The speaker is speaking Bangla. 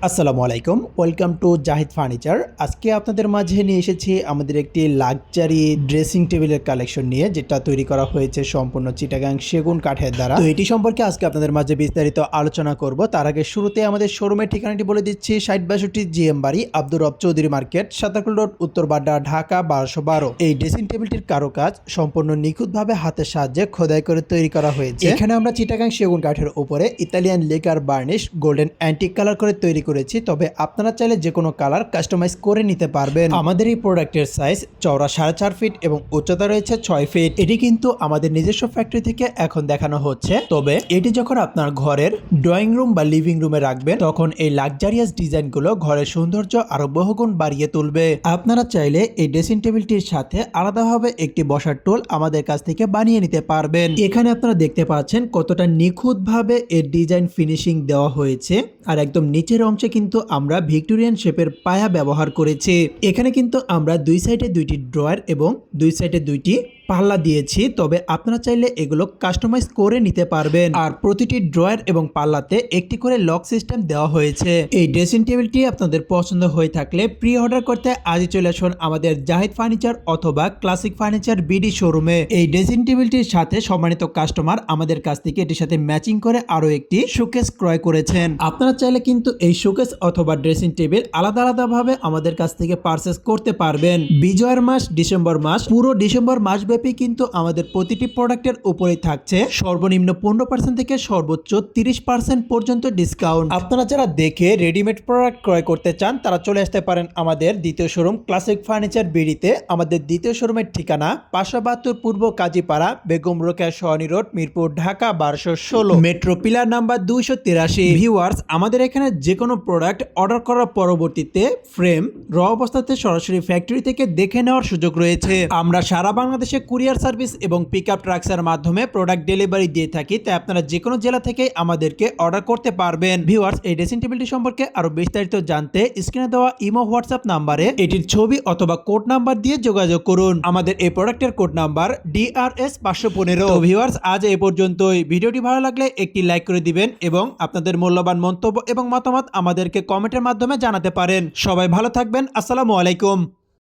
আসসালামু আলাইকুম, ওয়েলকাম টু জাহিদ ফার্নিচার। আজকে আপনাদের মাঝে নিয়ে এসেছি আমাদের একটি লাক্সারি ড্রেসিং টেবিলের কালেকশন নিয়ে, যেটা তৈরি করা হয়েছে সম্পূর্ণ চিটাগাং সেগুন কাঠের দ্বারা। তো এটি সম্পর্কে আজকে আপনাদের মাঝে বিস্তারিত আলোচনা করব। তার আগে শুরুতে আমাদের শোরুমের ঠিকানাটি বলে দিচ্ছি। 60-62 জিএম বাড়ি, আব্দুর রব চৌধুরী মার্কেট, সাতাকুল রোড, উত্তর বাড্ডা, ঢাকা 1212। এই ড্রেসিং টেবিলটির কারুকাজ সম্পূর্ণ নিখুঁতভাবে হাতের সাহায্যে খোদাই করে তৈরি করা হয়েছে। এখানে আমরা চিটাগাং সেগুন কাঠের উপরে Italian lacquer varnish golden antique colour করে তৈরি করেছি। তবে আপনারা চাইলে যে কোনো কালার কাস্টমাইজ করে নিতে পারবেন। আমাদের এই প্রোডাক্টের সাইজ চওড়া 4.5 ফিট এবং উচ্চতা রয়েছে 6 ফিট। এটি কিন্তু আমাদের নিজস্ব ফ্যাক্টরি থেকে এখন দেখানো হচ্ছে। তবে এটি যখন আপনার ঘরের ড্রয়িং রুম বা লিভিং রুমে রাখবেন, তখন এই লাক্সারিয়াস ডিজাইনগুলো ঘরের সৌন্দর্য আরো বহুগুণ বাড়িয়ে তুলবে। আপনারা চাইলে এই ড্রেসিং টেবিলটির সাথে আলাদাভাবে একটি বসার টুল আমাদের কাছ থেকে বানিয়ে নিতে পারবেন। এখানে আপনারা দেখতে পাচ্ছেন কতটা নিখুঁতভাবে এর ডিজাইন ফিনিশিং দেওয়া হয়েছে। আর একদম নিচের অংশে কিন্তু আমরা ভিক্টোরিয়ান শেপের পায়া ব্যবহার করেছি। এখানে কিন্তু আমরা দুই সাইডে দুইটি ড্রয়ার এবং দুই সাইডে দুইটি পাল্লা দিয়েছি। তবে আপনারা চাইলে এগুলো কাস্টমাইজ করে নিতে পারবেন। আর প্রতিটি ড্রয়ার এবং পাল্লাতে একটি করে লক সিস্টেম দেওয়া হয়েছে। এই ড্রেসিং টেবিলটি আপনাদের পছন্দ হয়ে থাকলে প্রি অর্ডার করতে আজই চলে আসুন আমাদের জাহিদ ফার্নিচার অথবা ক্লাসিক ফার্নিচার বিডি শোরুমে। এই ড্রেসিং টেবিলটির সাথে সম্মানিত কাস্টমার আমাদের কাছ থেকে এটির সাথে ম্যাচিং করে আরো একটি শোকেস ক্রয় করেছেন। আপনারা চাইলে কিন্তু এই শোকেস অথবা ড্রেসিং টেবিল আলাদা আলাদা ভাবে আমাদের কাছ থেকে পারচেজ করতে পারবেন। বিজয়ের মাস ডিসেম্বর মাস, পুরো ডিসেম্বর মাস ব্যাপী কিন্তু আমাদের প্রতিটি প্রোডাক্টের উপরেই থাকছে সর্বনিম্ন 15% থেকে সর্বোচ্চ 30% পর্যন্ত ডিসকাউন্ট। আপনারা যারা দেখে রেডিমেড প্রোডাক্ট ক্রয় করতে চান, তারা চলে আসতে পারেন আমাদের দ্বিতীয় শোরুম ক্লাসিক ফার্নিচার বিডিতে। আমাদের দ্বিতীয় শোরুমের ঠিকানা 572 পূর্ব Kazipara, Begum Rokeya Sarani road, Mirpur, Dhaka 1216, metro pillar number 283। Viewers, আমাদের এখানে যে কোনো প্রোডাক্ট অর্ডার করার পরবর্তীতে ফ্রেম র অবস্থাতে সরাসরি ফ্যাক্টরি থেকে দেখে নেওয়ার সুযোগ রয়েছে। আমরা সারা বাংলাদেশে কুরিয়ার সার্ভিস এবং পিকআপ ট্রাক্সের মাধ্যমে প্রোডাক্ট ডেলিভারি দিয়ে থাকি। তাই আপনারা যে কোনো জেলা থেকে আমাদেরকে অর্ডার করতে পারবেন। ভিউয়ার্স, এই ড্রেসিং টেবিলটি সম্পর্কে আরো বিস্তারিত জানতে স্ক্রিনে দেওয়া ইমো হোয়াটসঅ্যাপ নাম্বারে এটির ছবি অথবা কোড নাম্বার দিয়ে যোগাযোগ করুন। আমাদের এই প্রোডাক্টের কোড নাম্বার DRS 515। ভিউয়ার্স, আজ এই পর্যন্তই। ভিডিওটি ভালো লাগলে একটি লাইক করে দিবেন এবং আপনাদের মূল্যবান মন্তব্য এবং মতামত আমাদেরকে কমেন্টের মাধ্যমে জানাতে পারেন। সবাই ভালো থাকবেন। আসসালামু আলাইকুম।